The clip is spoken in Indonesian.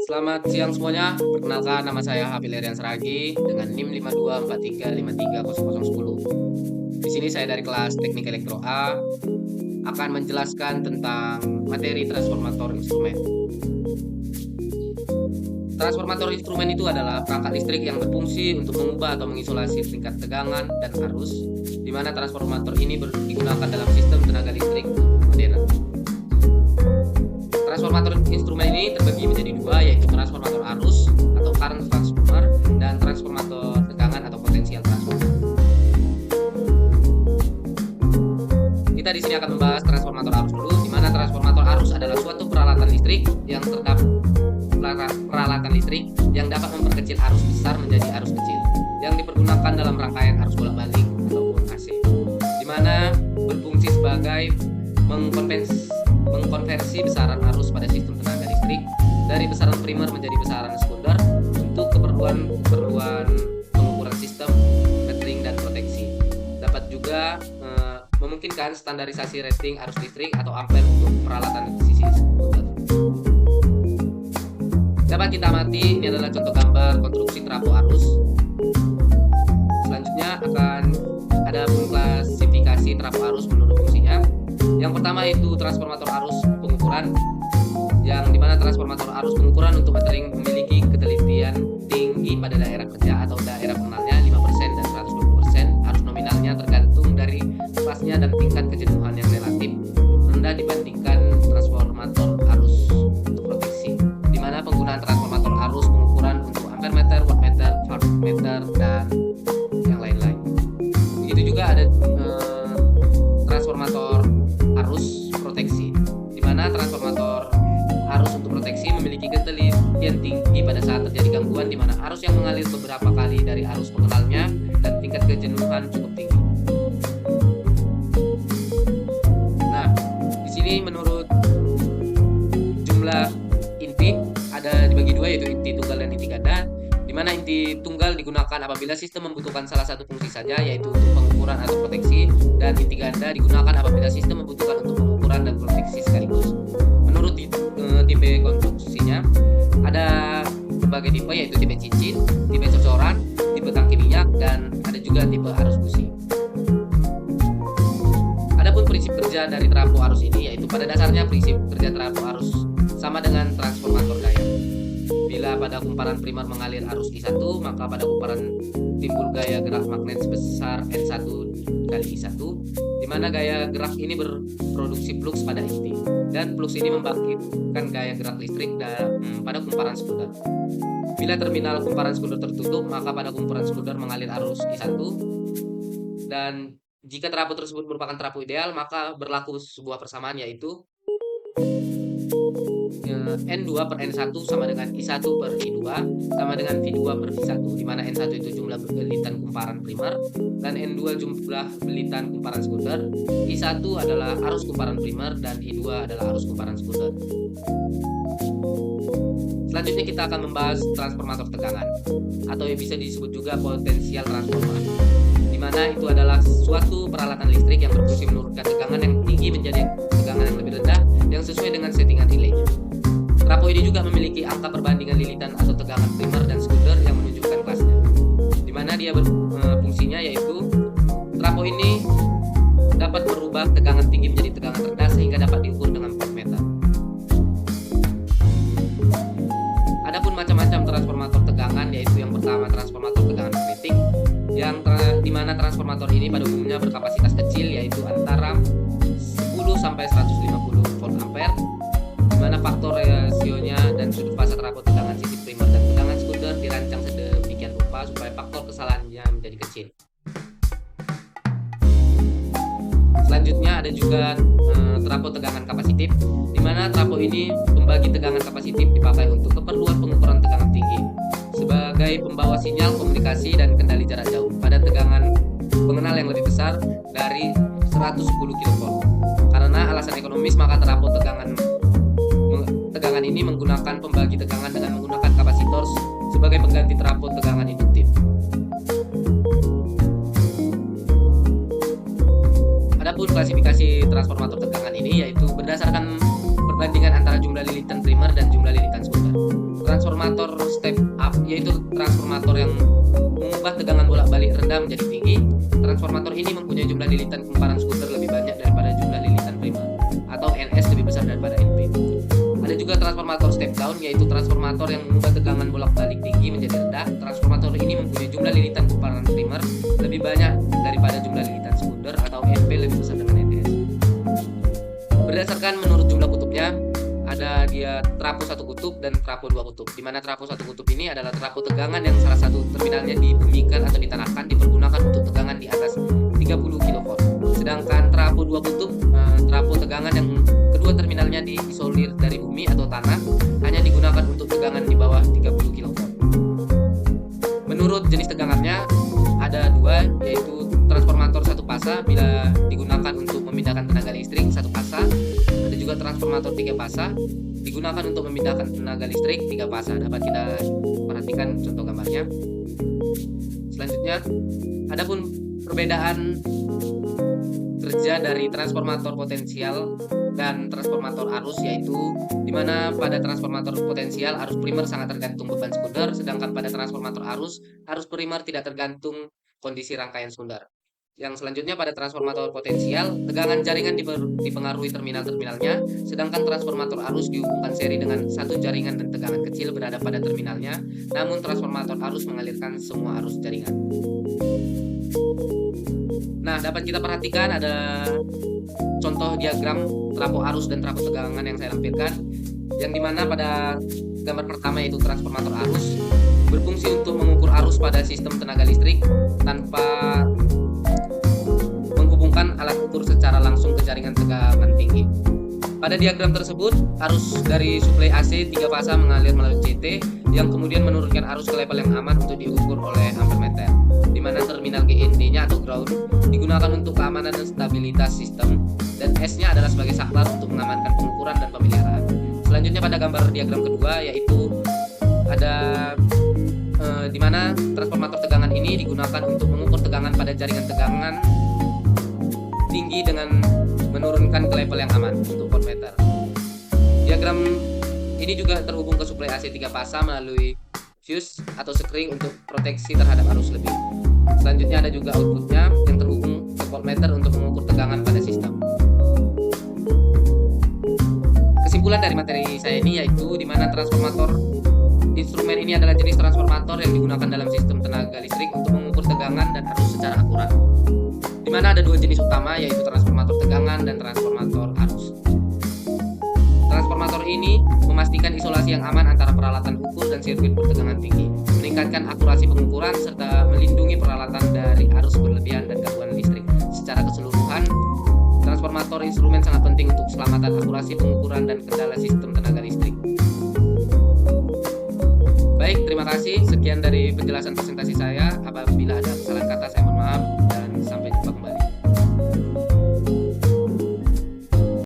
Selamat siang semuanya. Perkenalkan, nama saya Hafil Erian Seragi dengan NIM 5243530010. Di sini saya dari kelas Teknik Elektro A akan menjelaskan tentang materi transformator instrumen. Transformator instrumen itu adalah perangkat listrik yang berfungsi untuk mengubah atau mengisolasi tingkat tegangan dan arus, di mana transformator ini digunakan dalam sistem tenaga listrik modern. Transformator instrumen ini terbagi menjadi dua, yaitu transformator arus atau current transformer dan transformator tegangan atau potensial transformer. Kita di sini akan membahas transformator arus dulu, di mana transformator arus adalah suatu peralatan listrik yang dapat memperkecil arus besar menjadi arus kecil, yang dipergunakan dalam rangkaian arus bolak-balik ataupun AC, di mana berfungsi sebagai mengkonversi besaran arus pada sistem tenaga listrik dari besaran primer menjadi besaran sekunder untuk keperluan pengukuran sistem, metering, dan proteksi. Dapat juga memungkinkan standarisasi rating arus listrik atau ampere untuk peralatan sisi sekunder. Dapat kita amati, ini adalah contoh gambar konstruksi trafo arus. Selanjutnya akan ada klasifikasi trafo arus menurut fungsinya. Yang pertama itu transformator arus pengukuran, yang dimana transformator arus pengukuran untuk metering memiliki ketelitian tinggi pada daerah kerja atau daerah pengenalnya 5% dan 120%. Arus nominalnya tergantung dari kelasnya dan tingkat kejenuhan yang relatif rendah dibandingkan transformator arus untuk proteksi, di mana penggunaan transformator arus pengukuran untuk ampere meter, wattmeter, voltmeter, dan yang lain-lain. Begitu juga ada transformator arus proteksi, di mana transformator arus untuk proteksi memiliki ketelitian tinggi pada saat terjadi gangguan, di mana arus yang mengalir beberapa kali dari arus pengenalnya dan tingkat kejenuhan cukup tinggi. Nah, di sini menurut jumlah inti ada dibagi dua, yaitu inti tunggal dan inti ganda, di mana inti tunggal digunakan apabila sistem membutuhkan salah satu fungsi saja, yaitu untuk pengukuran atau proteksi, dan inti ganda digunakan apabila sistem membutuhkan untuk pengukuran dan proteksi sekaligus. Menurut tipe konstruksinya ada berbagai tipe, yaitu tipe cincin, tipe cocoran, tipe tangki minyak, dan ada juga tipe arus busi. Adapun prinsip kerja dari trafo arus ini, yaitu pada dasarnya prinsip kerja trafo arus sama dengan transformator gaya. Bila pada kumparan primer mengalir arus I1, maka pada kumparan timbul gaya gerak magnet sebesar N1 kali I1, di mana gaya gerak ini berproduksi flux pada inti, dan flux ini membangkitkan gaya gerak listrik pada kumparan sekunder. Bila terminal kumparan sekunder tertutup, maka pada kumparan sekunder mengalir arus I1, dan jika trafo tersebut merupakan trafo ideal, maka berlaku sebuah persamaan, yaitu N2 per N1 sama dengan I1 per I2 sama dengan V2 per V1, di mana N1 itu jumlah belitan kumparan primer dan N2 jumlah belitan kumparan sekunder. I1 adalah arus kumparan primer dan I2 adalah arus kumparan sekunder. Selanjutnya kita akan membahas transformator tegangan, atau yang bisa disebut juga potensial transformer, di mana itu adalah suatu peralatan listrik yang berfungsi menurunkan tegangan yang tinggi menjadi tegangan yang lebih rendah yang sesuai dengan settingan relaynya. Trafo ini juga memiliki angka perbandingan lilitan atau tegangan primer dan sekunder yang menunjukkan kelasnya, di mana dia berfungsinya, yaitu trafo ini dapat merubah tegangan tinggi menjadi tegangan rendah sehingga dapat diukur dengan voltmeter. Adapun macam-macam transformator tegangan, yaitu yang pertama transformator tegangan magnetik, yang di mana transformator ini pada umumnya berkapasitas kecil, yaitu antara 10 sampai 150 volt ampere, di mana faktor rasionya dan sudut fase trafo tegangan sisi primer dan tegangan sekunder dirancang sedemikian rupa supaya faktor kesalahannya menjadi kecil. Selanjutnya ada juga trafo tegangan kapasitif, di mana trafo ini pembagi tegangan kapasitif dipakai untuk keperluan pengukuran tegangan tinggi sebagai pembawa sinyal komunikasi dan kendali jarak jauh pada tegangan pengenal yang lebih besar dari 110 kV. Karena alasan ekonomis, maka trafo tegangan ini menggunakan pembagi tegangan dengan menggunakan kapasitor sebagai pengganti trafo tegangan induktif. Adapun klasifikasi transformator tegangan ini, yaitu berdasarkan perbandingan antara jumlah lilitan primer dan jumlah lilitan sekunder. rendah menjadi tinggi. Transformator ini mempunyai jumlah lilitan kumparan skuter lebih banyak daripada jumlah lilitan primer, atau NS lebih besar daripada NP. Ada juga transformator step down, yaitu transformator yang mengubah tegangan bolak-balik tinggi menjadi rendah. Transformator ini mempunyai jumlah lilitan kumparan primer lebih banyak daripada jumlah lilitan sekunder, atau NP lebih besar dengan NS. Berdasarkan menurut jumlah kutubnya, ada dia trafo satu kutub dan trafo dua kutub. Di mana trafo satu kutub ini adalah trafo tegangan yang salah satu terminalnya dibumikan atau ditanahkan, dipergunakan untuk tegangan di atas 30 kV. Sedangkan trafo dua kutub, trafo tegangan yang kedua terminalnya diisolir dari bumi atau tanah, hanya digunakan untuk tegangan di bawah 30 kV. Menurut jenis tegangannya ada dua, yaitu transformator satu fasa bila digunakan untuk memindahkan tenaga listrik satu fasa. Ada juga transformator tiga fasa digunakan untuk memindahkan tenaga listrik tiga fasa. Dapat kita perhatikan contoh gambarnya. Selanjutnya, adapun perbedaan kerja dari transformator potensial dan transformator arus, yaitu dimana pada transformator potensial arus primer sangat tergantung beban sekunder, sedangkan pada transformator arus primer tidak tergantung kondisi rangkaian sekunder. Yang selanjutnya, pada transformator potensial tegangan jaringan dipengaruhi terminal-terminalnya, sedangkan transformator arus dihubungkan seri dengan satu jaringan dan tegangan kecil berada pada terminalnya, namun transformator arus mengalirkan semua arus jaringan. Nah, dapat kita perhatikan ada contoh diagram trafo arus dan trafo tegangan yang saya lampirkan, yang dimana pada gambar pertama yaitu transformator arus berfungsi untuk mengukur arus pada sistem tenaga listrik tanpa menghubungkan alat ukur secara langsung ke jaringan tegangan tinggi. Pada diagram tersebut, arus dari suplai AC 3 fasa mengalir melalui CT yang kemudian menurunkan arus ke level yang aman untuk diukur oleh ampermeter, di mana terminal GND-nya atau ground digunakan untuk keamanan dan stabilitas sistem, dan S-nya adalah sebagai saklar untuk mengamankan pengukuran dan pemeliharaan. Selanjutnya pada gambar diagram kedua, yaitu ada di mana transformator tegangan ini digunakan untuk mengukur tegangan pada jaringan tegangan tinggi dengan menurunkan ke level yang aman untuk voltmeter. Diagram ini juga terhubung ke suplai AC 3 fasa melalui fuse atau sekring untuk proteksi terhadap arus lebih. Selanjutnya ada juga outputnya yang terhubung ke voltmeter untuk mengukur tegangan pada sistem. Kesimpulan dari materi saya ini yaitu di mana transformator instrumen ini adalah jenis transformator yang digunakan dalam sistem tenaga listrik untuk mengukur tegangan dan arus secara akurat. Di mana ada dua jenis utama, yaitu transformator tegangan dan transformator arus. Transformator ini memastikan isolasi yang aman antara peralatan ukur dan sirkuit bertegangan tinggi, meningkatkan akurasi pengukuran serta melindungi peralatan dari arus berlebihan dan gangguan listrik. Secara keseluruhan, transformator instrumen sangat penting untuk keselamatan, akurasi pengukuran dan kendala sistem tenaga listrik. Baik, terima kasih. Sekian dari penjelasan presentasi saya.